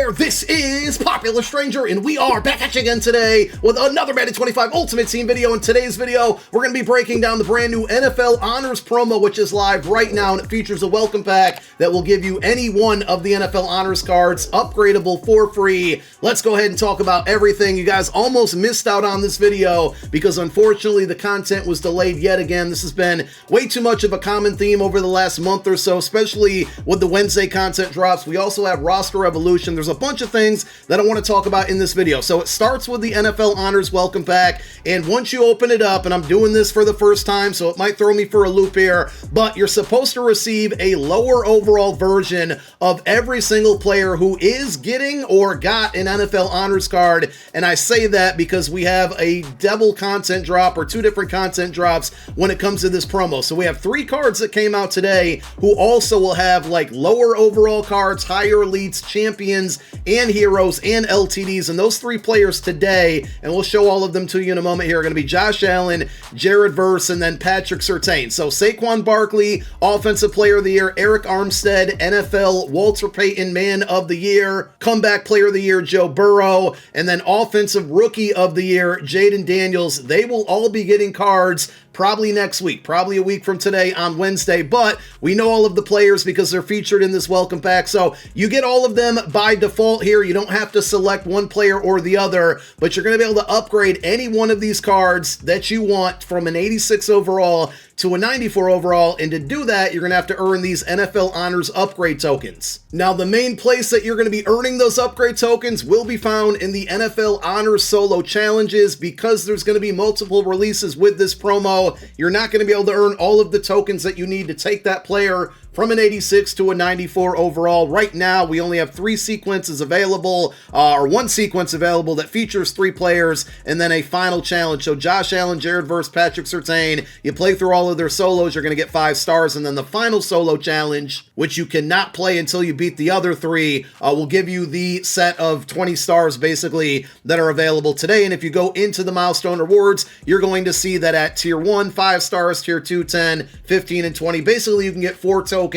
there, this is Popular Stranger, and we are back at you again today with another Madden 25 Ultimate Team video. In today's video, we're going to be breaking down the brand new NFL Honors promo, which is live right now, and it features a welcome pack that will give you any one of the NFL Honors cards upgradable for free. Let's go ahead and talk about everything. You guys almost missed out on this video because unfortunately the content was delayed yet again. This has been way too much of a common theme over the last month or so, especially with the Wednesday content drops. We also have roster evolution. There's a bunch of things that I want to talk about in this video. So it starts with the NFL Honors welcome pack, and once you open it up, and I'm doing this for the first time, so it might throw me for a loop here, but you're supposed to receive a lower overall version of every single player who is getting or got an NFL Honors card. And I say that because we have a double content drop, or two different content drops when it comes to this promo. So we have 3 cards that came out today who also will have like lower overall cards, higher elites, champions, and heroes, and LTDs. And those 3 players today, and we'll show all of them to you in a moment here, are going to be Josh Allen, Jared Verse, and then Patrick Surtain. So Saquon Barkley, Offensive Player of the Year; Eric Armstead, NFL Walter Payton Man of the Year; Comeback Player of the Year, Joe Burrow; and then Offensive Rookie of the Year, Jaden Daniels. They will all be getting cards probably next week, probably a week from today on Wednesday, but we know all of the players because they're featured in this welcome pack. So you get all of them by default here. You don't have to select one player or the other, but you're going to be able to upgrade any one of these cards that you want from an 86 overall to a 94 overall, and to do that, you're going to have to earn these NFL Honors upgrade tokens. Now, the main place that you're going to be earning those upgrade tokens will be found in the NFL Honors Solo Challenges. Because there's going to be multiple releases with this promo, you're not going to be able to earn all of the tokens that you need to take that player from an 86 to a 94 overall. Right now, we only have 3 sequences available, or 1 sequence available that features 3 players, and then a final challenge. So Josh Allen, Jared Verse, Patrick Surtain, you play through all of their solos, you're going to get 5 stars, and then the final solo challenge, which you cannot play until you beat the other 3, will give you the set of 20 stars, basically, that are available today. And if you go into the milestone rewards, you're going to see that at tier 1, 5 stars, tier 2, 10, 15, and 20. Basically, you can get 4 tokens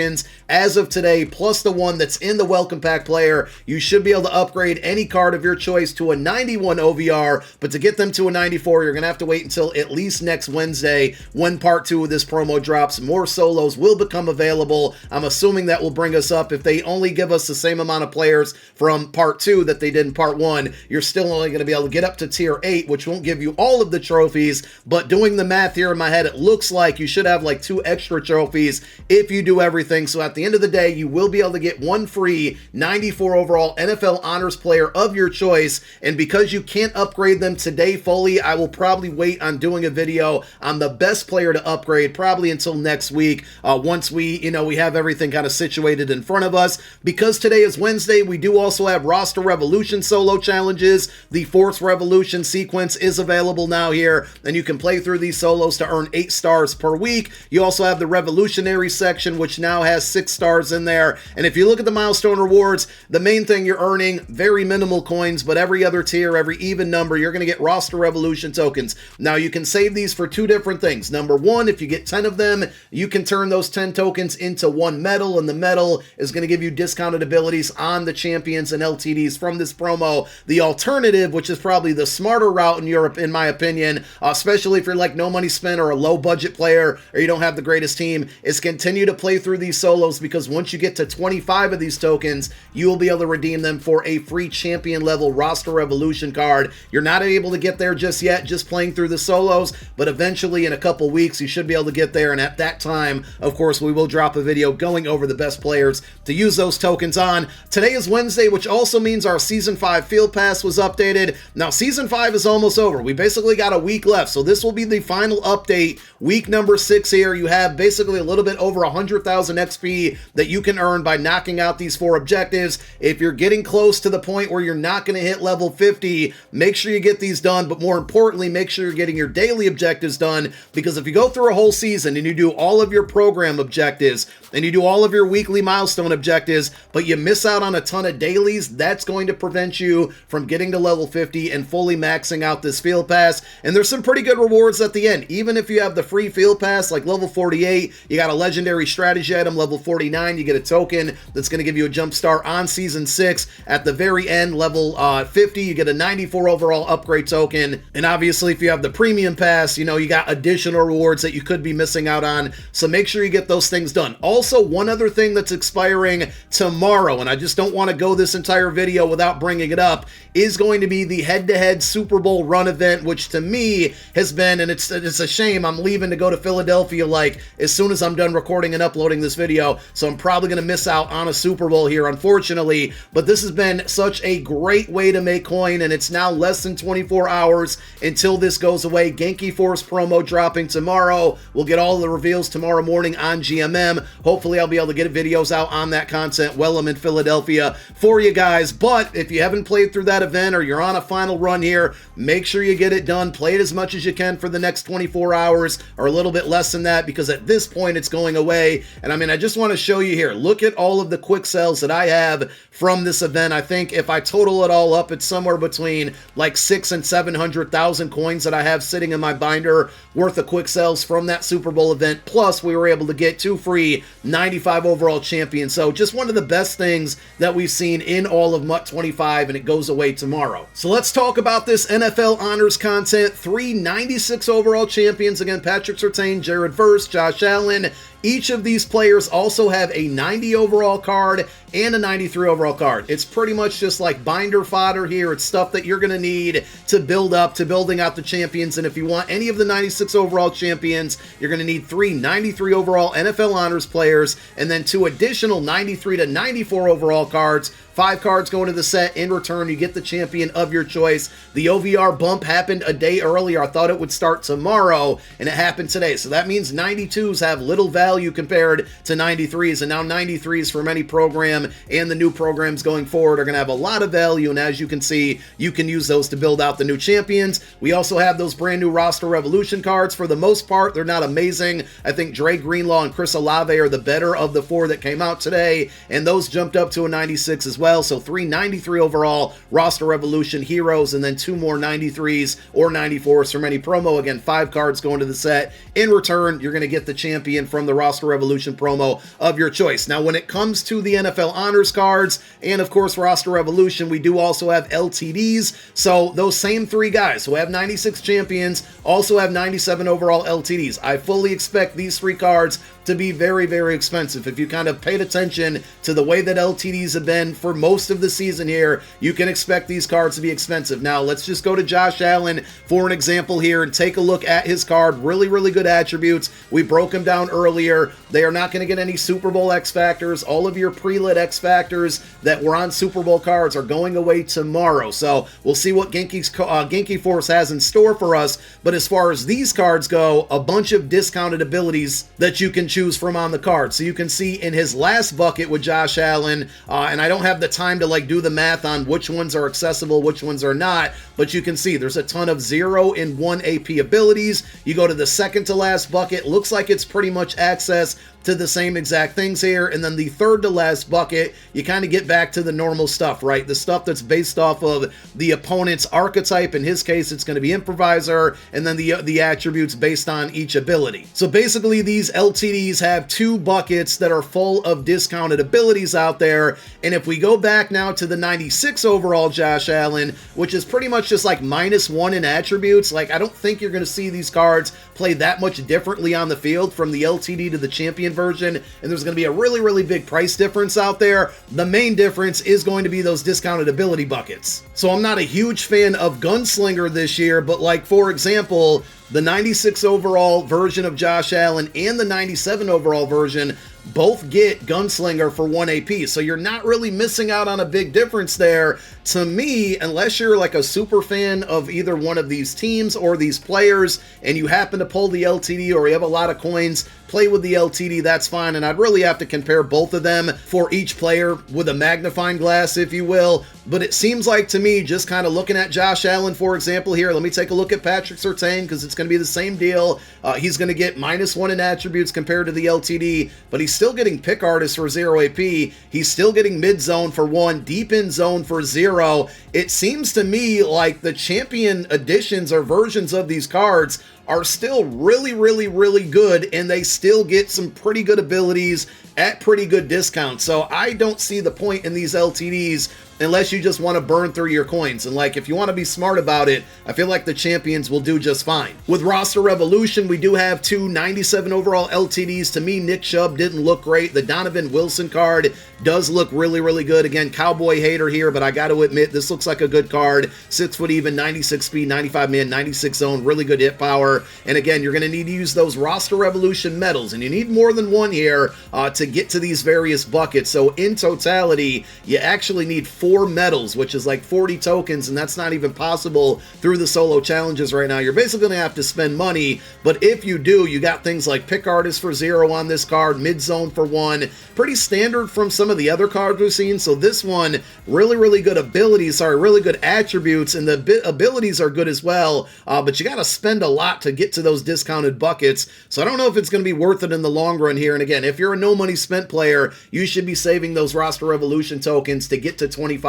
as of today, plus the one that's in the welcome pack player. You should be able to upgrade any card of your choice to a 91 OVR, but to get them to a 94, you're going to have to wait until at least next Wednesday when part 2 of this promo drops. More solos will become available. I'm assuming that will bring us up. If they only give us the same amount of players from part 2 that they did in part 1, you're still only going to be able to get up to tier 8, which won't give you all of the trophies, but doing the math here in my head, it looks like you should have like 2 extra trophies if you do everything. So at the end of the day, you will be able to get 1 free 94 overall NFL Honors player of your choice. And because you can't upgrade them today fully, I will probably wait on doing a video on the best player to upgrade probably until next week, once we have everything kind of situated in front of us. Because today is Wednesday, we do also have roster revolution solo challenges. The Force Revolution sequence is available now here, and you can play through these solos to earn 8 stars per week. You also have the revolutionary section, which now has 6 stars in there. And if you look at the milestone rewards, the main thing you're earning, very minimal coins, but every other tier, every even number, you're going to get roster revolution tokens. Now you can save these for 2 different things. Number 1, if you get 10 of them, you can turn those 10 tokens into 1 medal, and the medal is going to give you discounted abilities on the champions and LTDs from this promo. The alternative, which is probably the smarter route in Europe, in my opinion, especially if you're like no money spent or a low budget player, or you don't have the greatest team, is continue to play through these solos, because once you get to 25 of these tokens, you will be able to redeem them for a free champion level roster revolution card. You're not able to get there just yet, just playing through the solos, but eventually in a couple weeks you should be able to get there. And at that time, of course, we will drop a video going over the best players to use those tokens on. Today is Wednesday, which also means our Season 5 Field Pass was updated. Now, Season 5 is almost over. We basically got a week left, so this will be the final update. Week number 6 here. You have basically a little bit over 100,000 XP that you can earn by knocking out these 4 objectives. If you're getting close to the point where you're not going to hit level 50, make sure you get these done, but more importantly, make sure you're getting your daily objectives done, because if you go through a whole season and you do all of your program objectives and you do all of your weekly milestone objectives, but you miss out on a ton of dailies, that's going to prevent you from getting to level 50 and fully maxing out this field pass. And there's some pretty good rewards at the end. Even if you have the free field pass, like level 48, you got a legendary strategy Energy item, level 49, you get a token that's going to give you a jump start on Season 6. At the very end, level 50, you get a 94 overall upgrade token. And obviously, if you have the Premium Pass, you know, you got additional rewards that you could be missing out on. So make sure you get those things done. Also, one other thing that's expiring tomorrow, and I just don't want to go this entire video without bringing it up, is going to be the head-to-head Super Bowl run event, which to me has been, and it's a shame, I'm leaving to go to Philadelphia like as soon as I'm done recording and uploading this video, so I'm probably going to miss out on a Super Bowl here, unfortunately, but this has been such a great way to make coin, and it's now less than 24 hours until this goes away. Genki Force promo dropping tomorrow. We'll get all the reveals tomorrow morning on GMM. Hopefully I'll be able to get videos out on that content while I'm in Philadelphia for you guys, but if you haven't played through that event or you're on a final run here, make sure you get it done. Play it as much as you can for the next 24 hours or a little bit less than that, because at this point it's going away. And I mean, I just want to show you here, look at all of the quick sells that I have from this event. I think if I total it all up, it's somewhere between like 600,000 and 700,000 coins that I have sitting in my binder worth of quick sells from that Super Bowl event. Plus we were able to get 2 free 95 overall champions. So just one of the best things that we've seen in all of MUT 25, and it goes away tomorrow. So let's talk about this NFL Honors content. 3 96 overall champions, again, Patrick Surtain, Jared Verse, Josh Allen. Each of these players also have a 90 overall card and a 93 overall card. It's pretty much just like binder fodder here. It's stuff that you're going to need to build up, to building out the champions. And if you want any of the 96 overall champions, you're going to need 3 93 overall NFL Honors players, and then 2 additional 93 to 94 overall cards. 5 cards go into the set. In return, you get the champion of your choice. The OVR bump happened a day earlier. I thought it would start tomorrow, and it happened today. So that means 92s have little value compared to 93s, and now 93s for many program and the new programs going forward are going to have a lot of value, and as you can see, you can use those to build out the new champions. We also have those brand new roster revolution cards. For the most part, they're not amazing. I think Dre Greenlaw and Chris Olave are the better of the 4 that came out today, and those jumped up to a 96 as well. So 3 93 overall roster revolution heroes, and then 2 more 93s or 94s from any promo. Again, 5 cards going to the set. In return, you're going to get the champion from the roster revolution promo of your choice. Now, when it comes to the NFL Honors cards and of course roster revolution, we do also have LTDs. So those same 3 guys who have 96 champions also have 97 overall LTDs. I fully expect these 3 cards to be very, very expensive. If you kind of paid attention to the way that LTDs have been for most of the season here, you can expect these cards to be expensive. Now, let's just go to Josh Allen for an example here and take a look at his card. Really, really good attributes. We broke him down earlier. They are not going to get any Super Bowl X Factors. All of your pre-lit X Factors that were on Super Bowl cards are going away tomorrow. So we'll see what Genki Force has in store for us. But as far as these cards go, a bunch of discounted abilities that you can choose from on the card. So you can see in his last bucket with Josh Allen, and I don't have the time to like do the math on which ones are accessible, which ones are not, but you can see there's a ton of 0 and 1 AP abilities. You go to the second to last bucket, looks like it's pretty much access to the same exact things here, and then the third to last bucket, you kind of get back to the normal stuff, right? The stuff that's based off of the opponent's archetype. In his case, it's going to be improviser, and then the attributes based on each ability. So basically, these LTDs have 2 buckets that are full of discounted abilities out there, and if we go back now to the 96 overall Josh Allen, which is pretty much just like -1 in attributes, like I don't think you're going to see these cards play that much differently on the field from the LTD to the champion version, and there's going to be a really, really big price difference out there. The main difference is going to be those discounted ability buckets. So I'm not a huge fan of Gunslinger this year, but like, for example, the 96 overall version of Josh Allen and the 97 overall version both get Gunslinger for 1 AP, so you're not really missing out on a big difference there. To me, unless you're like a super fan of either one of these teams or these players, and you happen to pull the LTD or you have a lot of coins, play with the LTD, that's fine, and I'd really have to compare both of them for each player with a magnifying glass, if you will. But it seems like to me, just kind of looking at Josh Allen, for example here, let me take a look at Patrick Surtain, because it's going to be the same deal. He's going to get -1 in attributes compared to the LTD, but he's still getting pick artist for 0 AP. He's still getting mid zone for 1, deep in zone for 0. It seems to me like the champion editions or versions of these cards are still really, really, really good, and they still get some pretty good abilities at pretty good discounts. So I don't see the point in these LTDs unless you just want to burn through your coins. And like, if you want to be smart about it, I feel like the champions will do just fine. With roster revolution, we do have two 97 overall LTDs. To me, Nick Chubb didn't look great. The Donovan Wilson card does look really, really good. Again, cowboy hater here, but I got to admit, this looks like a good card. 6 foot even, 96 speed, 95 man, 96 zone, really good hit power. And again, you're going to need to use those roster revolution medals, and you need more than one here to get to these various buckets. So in totality, you actually need 4 medals, which is like 40 tokens, and that's not even possible through the solo challenges right now. You're basically going to have to spend money, but if you do, you got things like pick artist for 0 on this card, mid zone for 1, pretty standard from some of the other cards we've seen. So this one, really, really good abilities, really good attributes, and the abilities are good as well, but you got to spend a lot to get to those discounted buckets. So I don't know if it's going to be worth it in the long run here. And again, if you're a no money spent player, you should be saving those roster revolution tokens to get to 25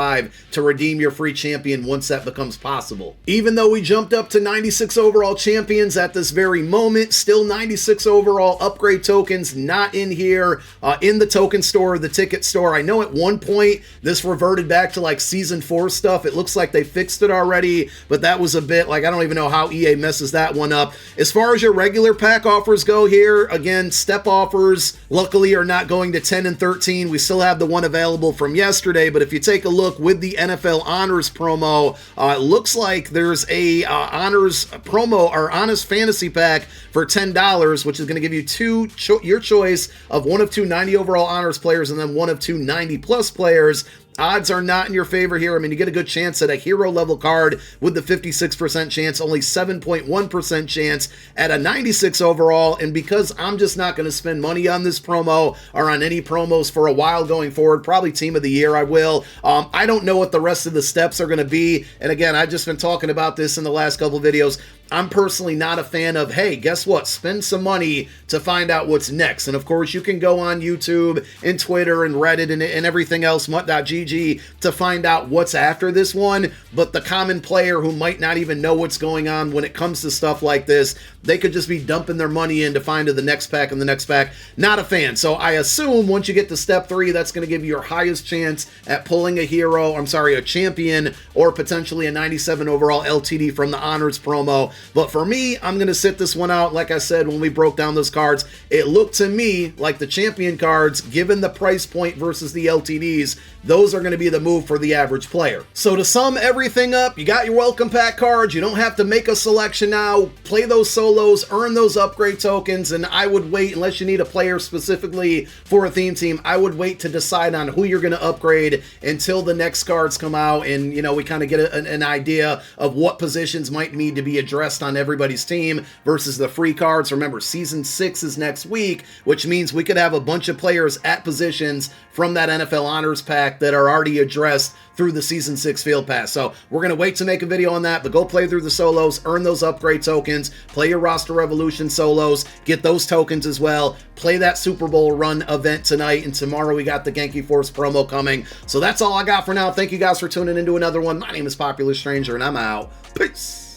to redeem your free champion once that becomes possible. Even though we jumped up to 96 overall champions at this very moment, still 96 overall upgrade tokens not in here in the token store, the ticket store. I know at one point this reverted back to like season 4 stuff. It looks like they fixed it already, but that was a bit like, I don't even know how EA messes that one up. As far as your regular pack offers go here, again, step offers luckily are not going to 10 and 13. We still have the one available from yesterday, but if you take a look with the NFL Honors promo, it looks like there's a Honors promo or Honors Fantasy Pack for $10, which is going to give you your choice of one of 2 90 overall Honors players and then one of 2 90 plus players. Odds are not in your favor here. I mean, you get a good chance at a hero level card with the 56% chance, only 7.1% chance at a 96 overall. And because I'm just not going to spend money on this promo or on any promos for a while going forward, probably team of the year I will. I don't know what the rest of the steps are going to be. And again, I've just been talking about this in the last couple of videos. I'm personally not a fan of, hey, guess what? Spend some money to find out what's next. And of course, you can go on YouTube and Twitter and Reddit and everything else, mutt.gg, to find out what's after this one. But the common player who might not even know what's going on when it comes to stuff like this, they could just be dumping their money in to find the next pack and the next pack. Not a fan. So I assume once you get to step 3, that's going to give you your highest chance at pulling a champion, or potentially a 97 overall LTD from the Honors promo. But for me, I'm going to sit this one out. Like I said, when we broke down those cards, it looked to me like the champion cards, given the price point versus the LTDs, those are going to be the move for the average player. So to sum everything up, you got your welcome pack cards. You don't have to make a selection now. Play those solos, earn those upgrade tokens, and I would wait, unless you need a player specifically for a theme team, I would wait to decide on who you're going to upgrade until the next cards come out and, you know, we kind of get an idea of what positions might need to be addressed on everybody's team versus the free cards. Remember, Season 6 is next week, which means we could have a bunch of players at positions from that NFL Honors Pack that are already addressed through the Season 6 Field Pass. So we're going to wait to make a video on that, but go play through the solos, earn those upgrade tokens, play your Roster Revolution solos, get those tokens as well, play that Super Bowl run event tonight, and tomorrow we got the Genki Force promo coming. So that's all I got for now. Thank you guys for tuning into another one. My name is Popular Stranger, and I'm out. Peace!